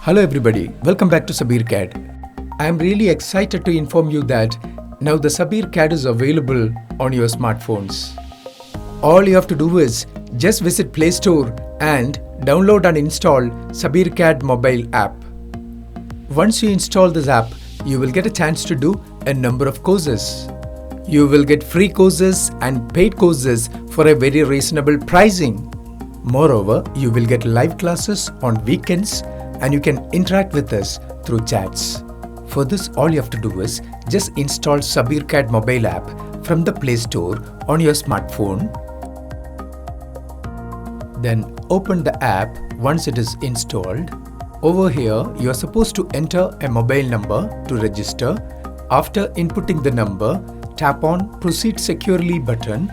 Hello everybody, welcome back to SabeerCAD. I am really excited to inform you that now the SabeerCAD is available on your smartphones. All you have to do is just visit Play Store and download and install SabeerCAD mobile app. Once you install this app, you will get a chance to do a number of courses. You will get free courses and paid courses for a very reasonable pricing. Moreover, you will get live classes on weekends and you can interact with us through chats. For this, all you have to do is just install SabeerCAD mobile app from the Play Store on your smartphone. Then open the app once it is installed. Over here, you are supposed to enter a mobile number to register. After inputting the number, tap on Proceed Securely button.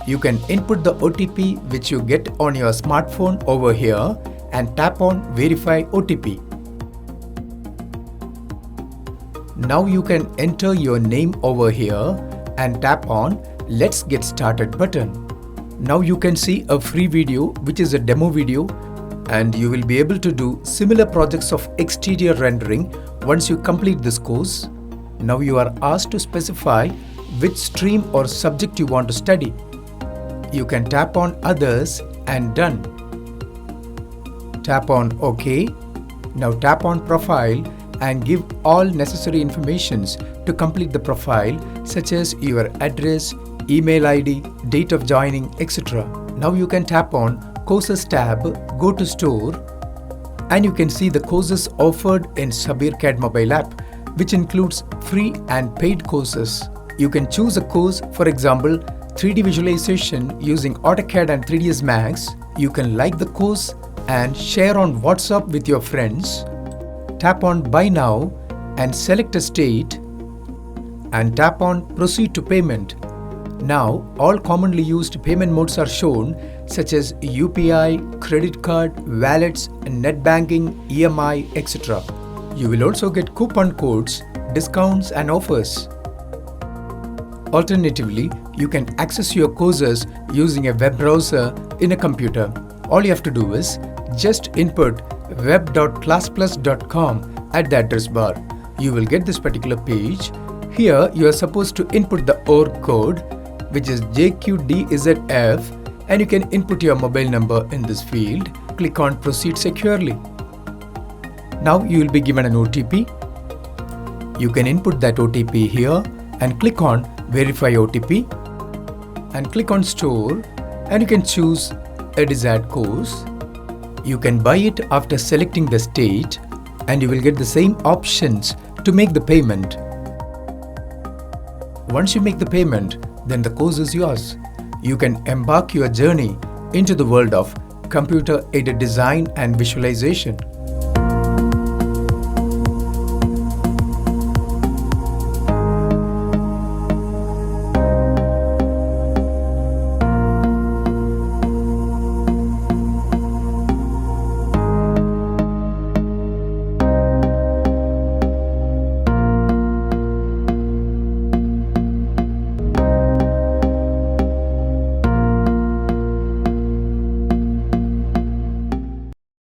You can input the OTP which you get on your smartphone over here and tap on Verify OTP. Now you can enter your name over here and tap on Let's Get Started button. Now you can see a free video which is a demo video, and you will be able to do similar projects of exterior rendering once you complete this course. Now you are asked to specify which stream or subject you want to study. You can tap on Others and Done. Tap on OK. Now tap on Profile and give all necessary informations to complete the profile, such as your address, email ID, date of joining, etc. Now you can tap on Courses tab, go to Store, and you can see the courses offered in SabeerCAD mobile app, which includes free and paid courses. You can choose a course, for example, 3D visualization using AutoCAD and 3ds Max. You can like the course and share on WhatsApp with your friends. Tap on Buy Now and select a state and tap on Proceed to Payment. Now, all commonly used payment modes are shown, such as UPI, credit card, wallets, net banking, EMI, etc. You will also get coupon codes, discounts and offers. Alternatively, you can access your courses using a web browser in a computer. All you have to do is just input web.classplus.com at the address bar. You will get this particular page. Here you are supposed to input the OR code, which is JQDZF, and you can input your mobile number in this field. Click on Proceed Securely. Now you will be given an OTP. You can input that OTP here and click on Verify OTP and click on Store, and you can choose a desired course. You can buy it after selecting the state, and you will get the same options to make the payment. Once you make the payment, then the course is yours. You can embark your journey into the world of computer-aided design and visualization.